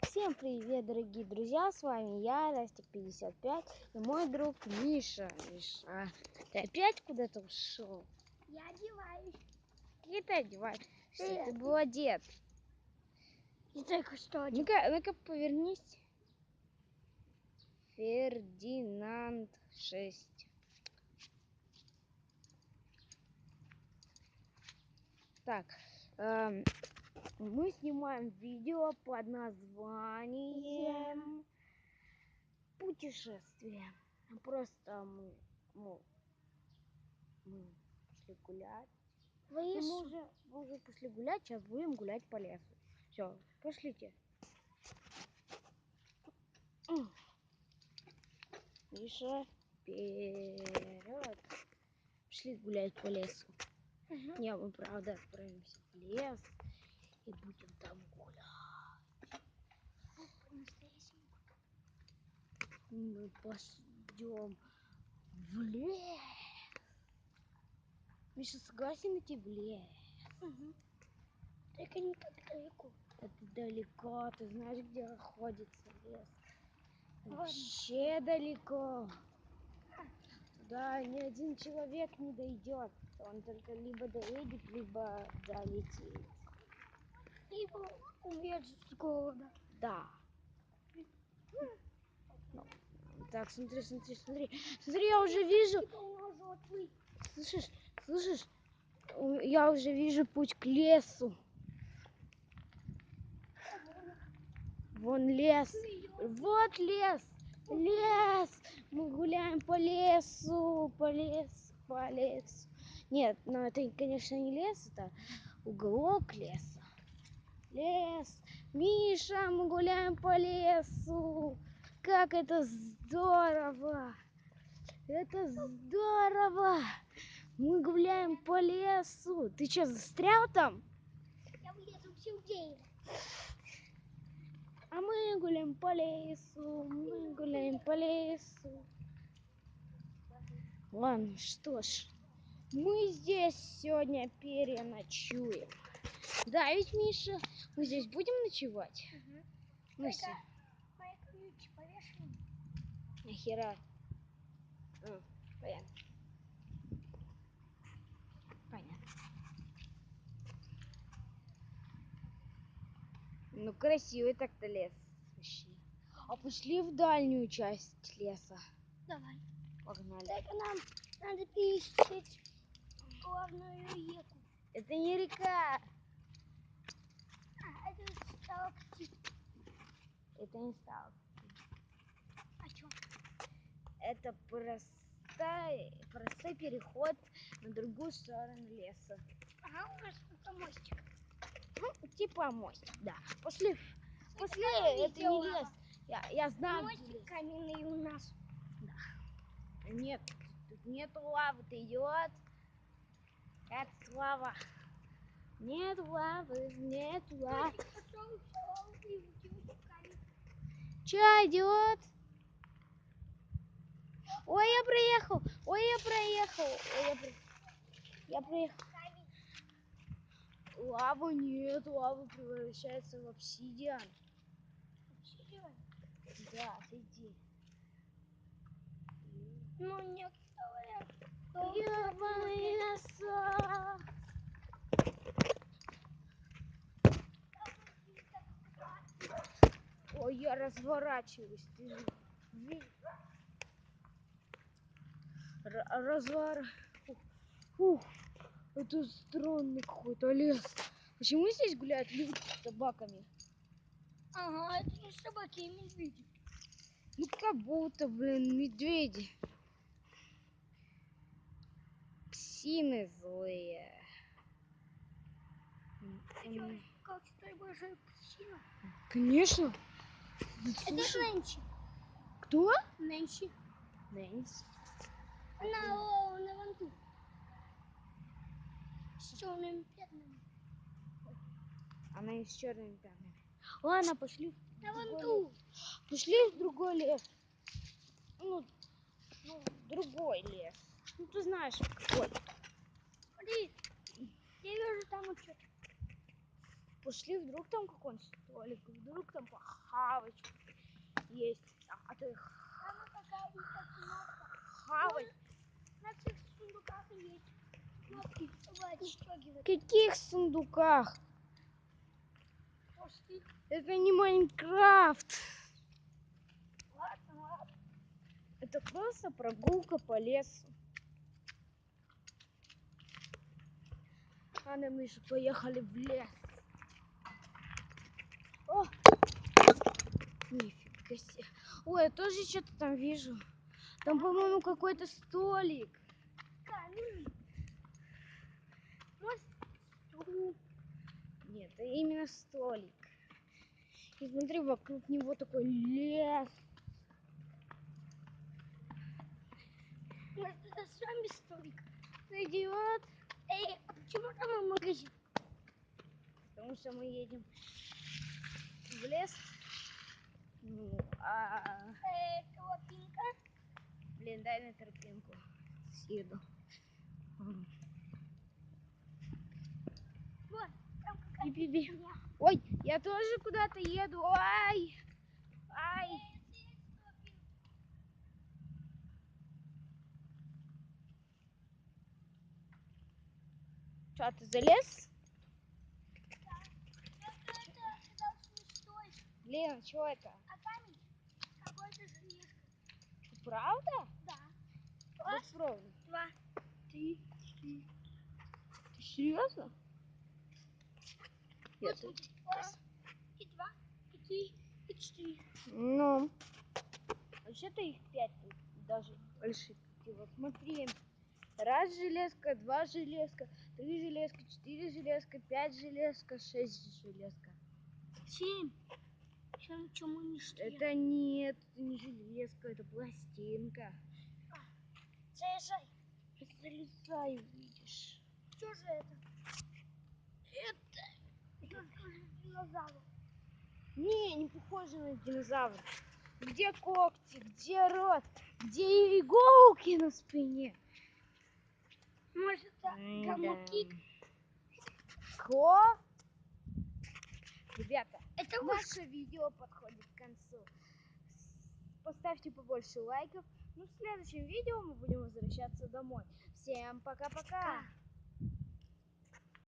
Всем привет, дорогие друзья, с вами я, Растик55, и мой друг Миша. Миша, ты опять куда-то ушел? Я одеваюсь. Где ты одеваешься? Ты был одет. Я только что одет. Ну-ка, повернись. Фердинанд 6. Так, мы снимаем видео под названием «Путешествие». Просто мы пошли гулять. Мы уже пошли гулять, сейчас будем гулять по лесу. Все, пошлите. Миша, вперед. Пошли гулять по лесу. Не, мы правда отправимся в лес и будем там гулять. Мы пойдем в лес. Миша, согласен идти в лес? Только не так далеко. Это далеко, ты знаешь, где находится лес? Вообще далеко. Да, ни один человек не дойдет. Он только либо доедет, либо долетит. Либо умрет с голода. Да. Ну, так, смотри. Смотри, я уже вижу. Слышишь? Я уже вижу путь к лесу. Вон лес. Вот лес. Лес. Мы гуляем по лесу. По лесу. Нет, ну это, конечно, не лес, это уголок леса. Лес. Миша, мы гуляем по лесу. Как это здорово. Это здорово. Мы гуляем по лесу. Ты что, застрял там? Я влезу всю день. А мы гуляем по лесу. Мы гуляем по лесу. Ладно, что ж. Мы здесь сегодня переночуем. Да, ведь, Миша, мы здесь будем ночевать? Мы все. Мои ключи повешены. Нахера? Понятно. Ну, красивый так-то лес. Вообще. А пошли в дальнюю часть леса. Давай. Погнали. Только нам надо пересечь главную реку. Это не река. Это сталактит. Это не стало. А что? Это простой переход на другую сторону леса. Ага, у нас тут мостик. Ну, типа мостик, да. После это не лес. Я знаю, где мостик лес. каменный у нас. Да. Нет, тут нету лавы. Ты идиот? Это лава. Нет лавы, нет лавы. Че, идиот? Ой, я проехал. Я проехал. Лава нет, лава превращается в обсидиан. Обсидиан? Да, иди. Ну, некоторые. Ёбаный носок. Ой, я разворачиваюсь. Ты же Фух, это странный какой-то лес. Почему здесь гуляют люди с собаками? Ага, это не собаки и медведи. Ну как будто, блин, медведи. Псины злые. Как что большая псина? Конечно. Это Нэнси. Кто? Нэнси. Нэнси. Она на вон ту. С черными пятнами. Она и с черными пятнами. Ладно, пошли. На вон ту. Пошли в другой лес. Ну, другой лес. Ну, ты знаешь, какой. Смотри, я вижу там что-то. Пошли, вдруг там какой-нибудь столик, вдруг там похавать есть. А ты Мама, какая-то кнопка. хавать. На всех сундуках есть кнопки, чтобы отстегивать. В каких сундуках? Пошли. Это не Майнкрафт. Ладно, ладно. Это просто прогулка по лесу. Анна и Миша поехали в лес. О! Нифига себе. Ой, я тоже что-то там вижу. Там, по-моему, какой-то столик. Камень. Может, стул. Нет, это именно столик. И смотри, вокруг него такой лес. Может, это с вами столик? Ты идиот. Эй, а почему там магазин? Потому что мы едем в лес. Ну, Тропинка. блин, дай на тропинку съеду. Вот, там какая-то Би-би-би. фигня. Ой, я тоже куда-то еду. Ай! Ай! Это есть тропинка. Что, ты залез? Это дальше не стоит. Блин, что это? А камень какой-то железка. Правда? Да. Вот Раз, правда. два, три, четыре. Ты серьезно? Вот смотри. Раз, и два, и три, и четыре. Ну, вообще-то их 5 тут, даже больше 5. Вот смотри. Раз железка, два железка, 3 железка, 4 железка, 5 железка, 6 железка. 7. Еще ничему не стоит. Это нет, это не железка, это пластинка. Заезжай. Залезай, увидишь. Что же это? Это тоже динозавр. Не похоже на динозавра. Где когти, где рот, где иголки на спине? Может, это гамма-кик? Что? Ребята, Это наше видео подходит к концу. Поставьте побольше лайков. Ну, в следующем видео мы будем возвращаться домой. Всем пока-пока!